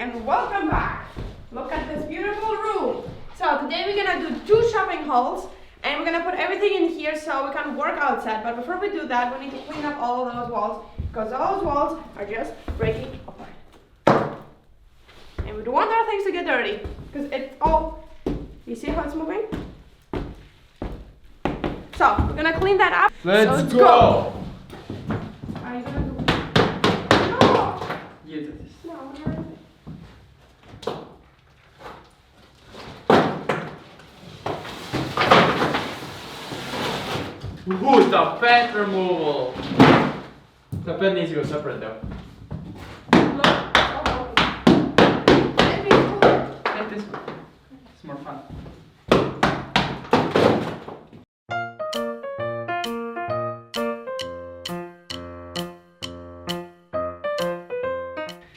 and welcome back. Look at this beautiful room. So today we're gonna do 2 shopping hauls and we're gonna put everything in here so we can work outside. But before we do that, we need to clean up all of those walls because those walls are just breaking apart. And we don't want our things to get dirty because it's all, you see how it's moving? So we're gonna clean that up. Let's go. Are you gonna do it? No! You do this. No, I'm not. Ooh, tapet removal. Tapet needs to go separate though. Look, it's all open. Let me pull it. Take this one. It's more fun.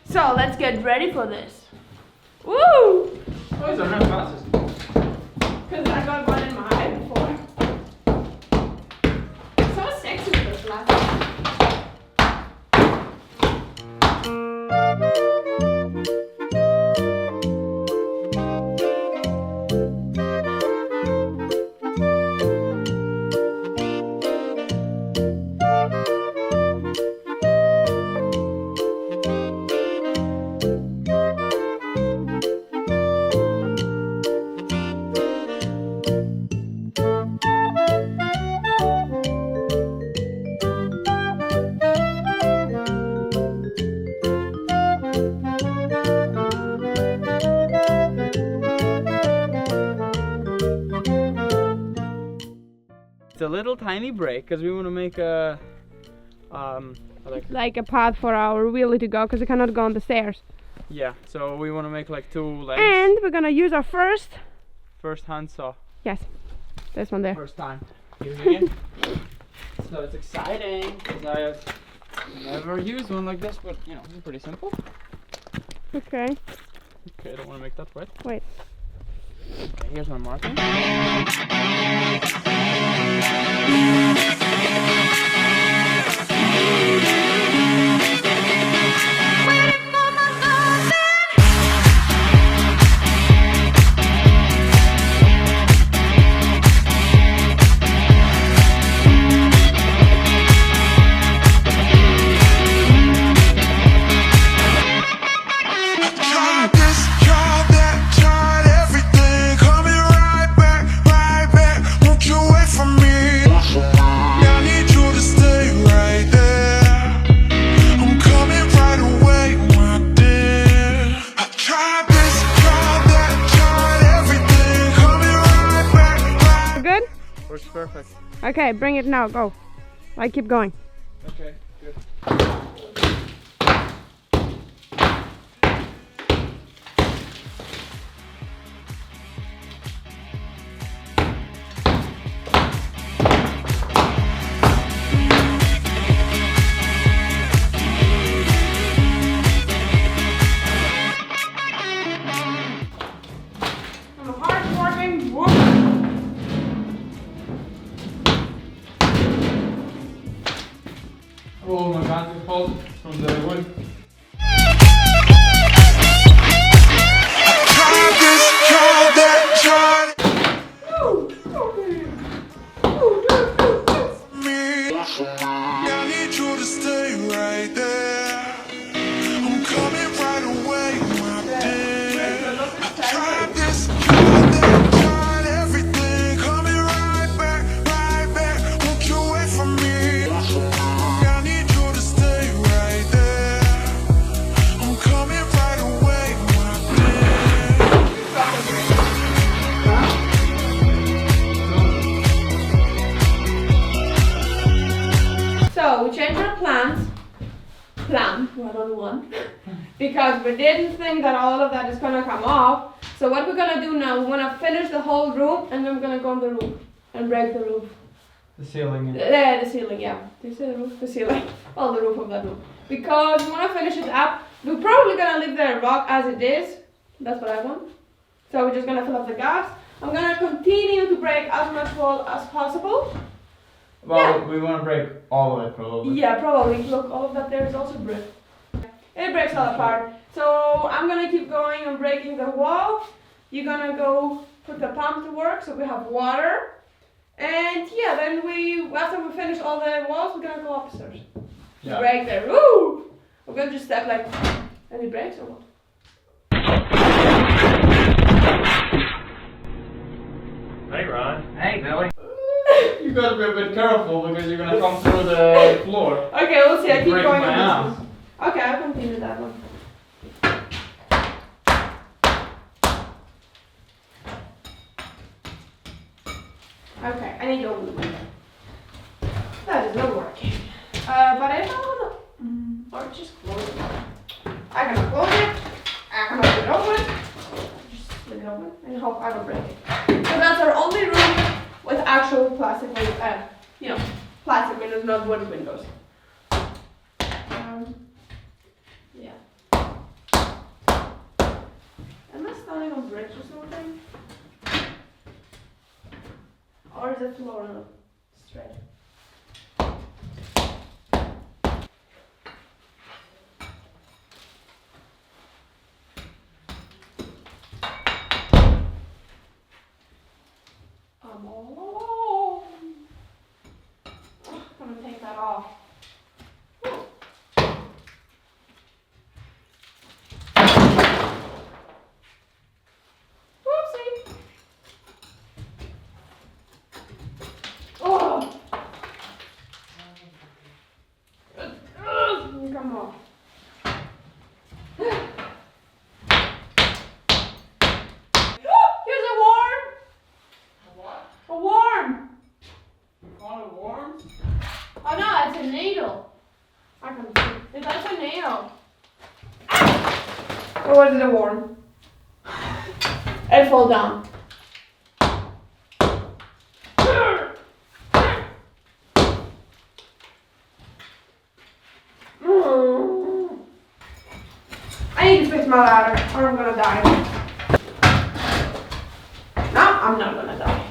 So let's get ready for this. Woo! Oh, these are not glasses. Because I got one in my eye before. So sexy with those glasses. It's a little tiny break because we want to make a Like a path for our wheelie to go because it cannot go on the stairs. yeah. So we want to make like 2 legs. And we're gonna use our first hand saw. yes, this one there. First time using it. So it's exciting because I have never used one like this, but you know, it's pretty simple. Okay, Okay, I don't want to make that wet. wait. Okay, here's my marking. Works perfect. Okay, bring it now, go. I keep going. Okay, good. I'm a hard-working woman. Oh my god, it falls from the wood. I need you to stay right there. I'm coming right away, my dear. I tried this, tried that, tried everything. Coming right back. Won't you wait for me? I need you to stay right there. I'm coming right away, my dear. So we changed our plan, 101, because we didn't think that all of that is gonna come off. So what we're gonna do now, we're gonna finish the whole room and then we're gonna go on the roof and break the roof. The ceiling. The ceiling, yeah. Did you say the roof? The ceiling. Well, the roof of that room. Because we wanna finish it up. We're probably gonna leave the rock as it is. That's what I want. So we're just gonna fill up the gas. I'm gonna continue to break as much wall as possible. Well, we want to break all of it probably. Yeah, probably. Look, all of that there is also brick. It breaks all apart. So I'm gonna keep going and breaking the wall. You're gonna go put the pump to work so we have water. And yeah, then after we finish all the walls, we're gonna go upstairs. Yeah. Break there. Woo! We're gonna just step like any breaks or what? Hey, Ron. Hey, Billy. You gotta be a bit careful because you're gonna come through the floor. Okay, we'll see. I keep Break going my on arm. this one. Okay, I'll continue that one. Okay, I need to open the window. That is not working. But I found or just close it. I can close it. I can open it open. Just leave it open and hope I don't break it. So that's our only room with actual plastic windows, plastic windows, not wood windows. Yeah. Am I standing on bricks or something? Or is the floor not straight? I'm all alone. Oh, I'm gonna take that off. Whoopsie. Oh. Come on. Here's a worm. What? A worm. You found a worm? Oh no, it's a needle. I can see. That's a nail. Or was it a worm? It fell down. I need to fix my ladder or I'm gonna die. No, I'm not gonna die.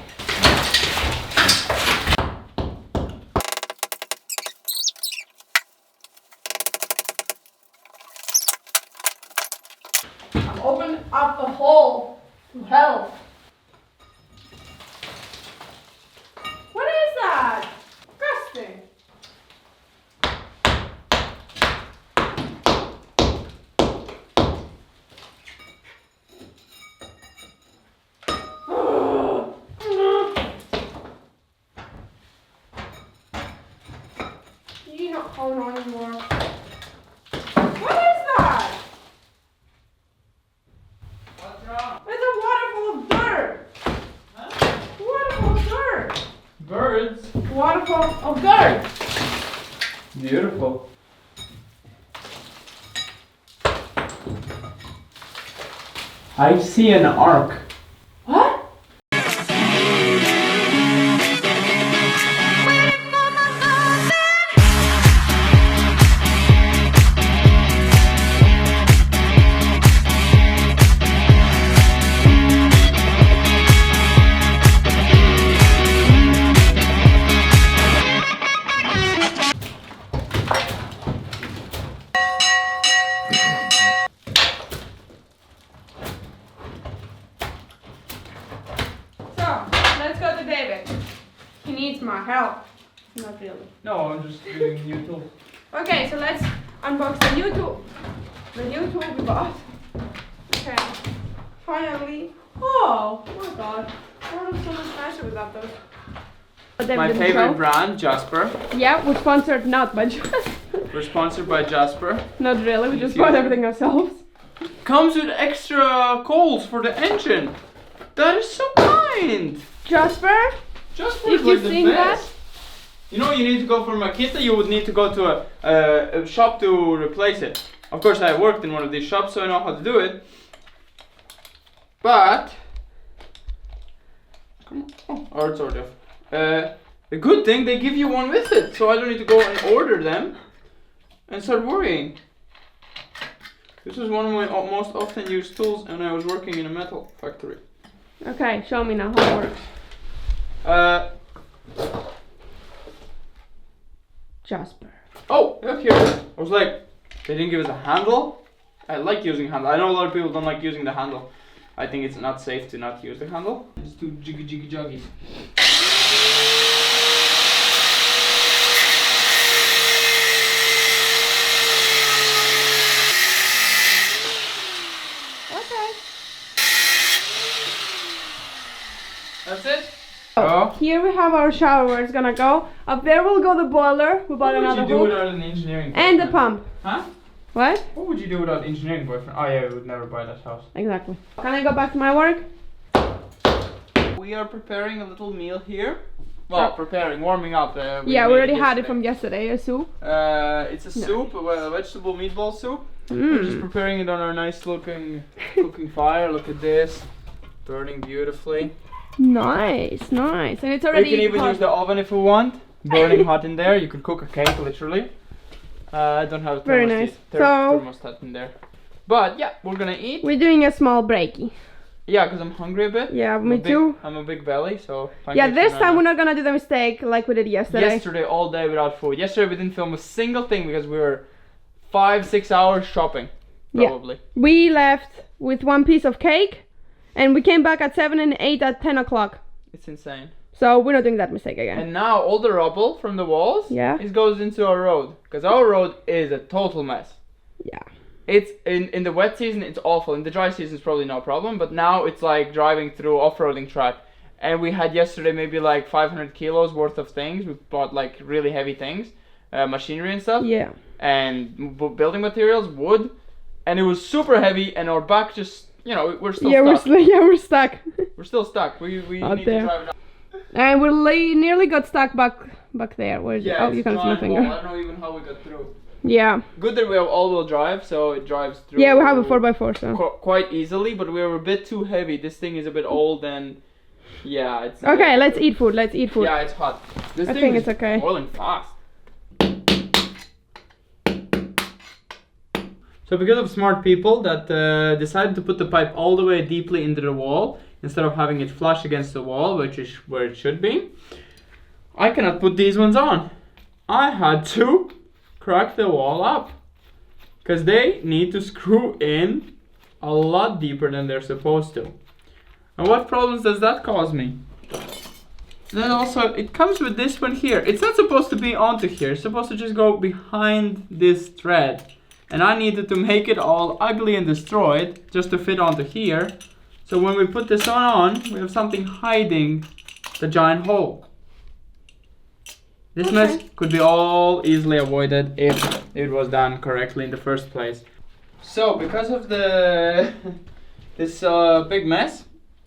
I've opened up a hole to hell. What is that? Disgusting. You're not holding on anymore. What is that? What's wrong? It's a water full of dirt. Huh? Water full of dirt. Birds. Water full of dirt. Beautiful. I see an ark. What? So, let's go to David. He needs my help. Not really. No, I'm just doing new tools. Okay, so let's unbox the new tool. The new tool we bought. Okay. Finally. Oh my god. That looks so much nicer without those. My favorite brand, Jasper. Yeah, we're sponsored not by Jasper. We're sponsored by Jasper. Not really, we just Excuse bought me? everything ourselves. Comes with extra coals for the engine. That is so kind. Jasper? Jasper If is you like the sing best. You know, you need to go for Makita, you would need to go to a shop to replace it. Of course, I worked in one of these shops, so I know how to do it. But, or sort of. The good thing, they give you one with it, so I don't need to go and order them and start worrying. This is one of my most often used tools, and I was working in a metal factory. Okay, show me now how it works. Jasper. Oh, look here. I was like, they didn't give us a handle, I like using handle. I know a lot of people don't like using the handle. I think it's not safe to not use the handle. Just do jiggy joggies. Okay. That's it? Oh. Here we have our shower where it's gonna go. Up there will go the boiler. We bought another What would you do hook. without an engineering And the boyfriend? pump. Huh? What? What would you do without engineering boyfriend? Oh yeah, we would never buy that house. Exactly. Can I go back to my work? We are preparing a little meal here. Well, preparing, warming up. We already had it from yesterday, a soup. It's a soup, a vegetable meatball soup. We're just preparing it on our nice looking cooking fire. Look at this, burning beautifully. Nice, nice. And it's already We can even hot. use the oven if we want. Burning hot in there. You could cook a cake literally. I don't have a Very nice. thermostat in there. But yeah, we're gonna eat. We're doing a small breaky. Yeah, because I'm hungry a bit. Yeah, me too. I'm a big belly, so. Yeah, this time we're not gonna do the mistake like we did yesterday. Yesterday, all day without food. Yesterday we didn't film a single thing because we were 5-6 hours shopping. Probably. Yeah. We left with one piece of cake, and we came back at 7 and ate at 10 o'clock. It's insane. So we're not doing that mistake again. And now all the rubble from the walls, it goes into our road, because our road is a total mess. Yeah. It's in the wet season it's awful. In the dry season it's probably no problem, but now it's like driving through off-roading track. And we had yesterday maybe like 500 kilos worth of things. We bought like really heavy things, machinery and stuff. Yeah. And building materials, wood, and it was super heavy. And our back just, you know, we're still stuck. We're stuck. We're still stuck. We Out need there. to drive it. And we nearly got stuck back there. Where's Yeah, oh, you can see my I finger. don't know even how we got through. Yeah. Good that we have all-wheel drive, so it drives through. Yeah, we have a 4x4, so. Quite easily, but we were a bit too heavy. This thing is a bit old, and yeah, it's. Okay, let's eat food. Let's eat food. Yeah, it's hot. This I thing think is it's okay. boiling fast. So because of smart people that decided to put the pipe all the way deeply into the wall instead of having it flush against the wall, which is where it should be, I cannot put these ones on. I had to crack the wall up because they need to screw in a lot deeper than they're supposed to. And what problems does that cause me? Then also it comes with this one here. It's not supposed to be onto here. It's supposed to just go behind this thread. And I needed to make it all ugly and destroyed just to fit onto here. So when we put this on, we have something hiding the giant hole. This mess could be all easily avoided if it was done correctly in the first place. So because of the this big mess,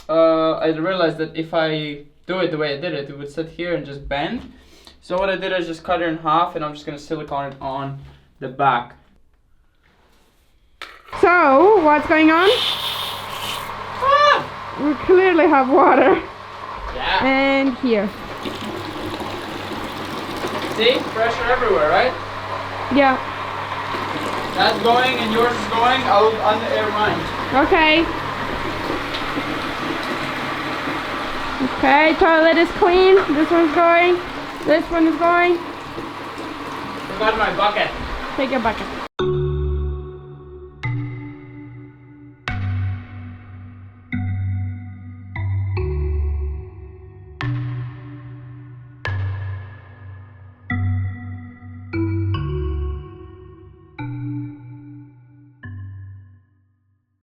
I realized that if I do it the way I did it, it would sit here and just bend. So what I did is just cut it in half, and I'm just gonna silicone it on the back. So, what's going on? We clearly have water. Yeah. And here. See? Pressure everywhere, right? Yeah. That's going and yours is going. I'll unair mine. Okay. Okay, toilet is clean. This one's going. This one is going. Forgot my bucket. Take your bucket.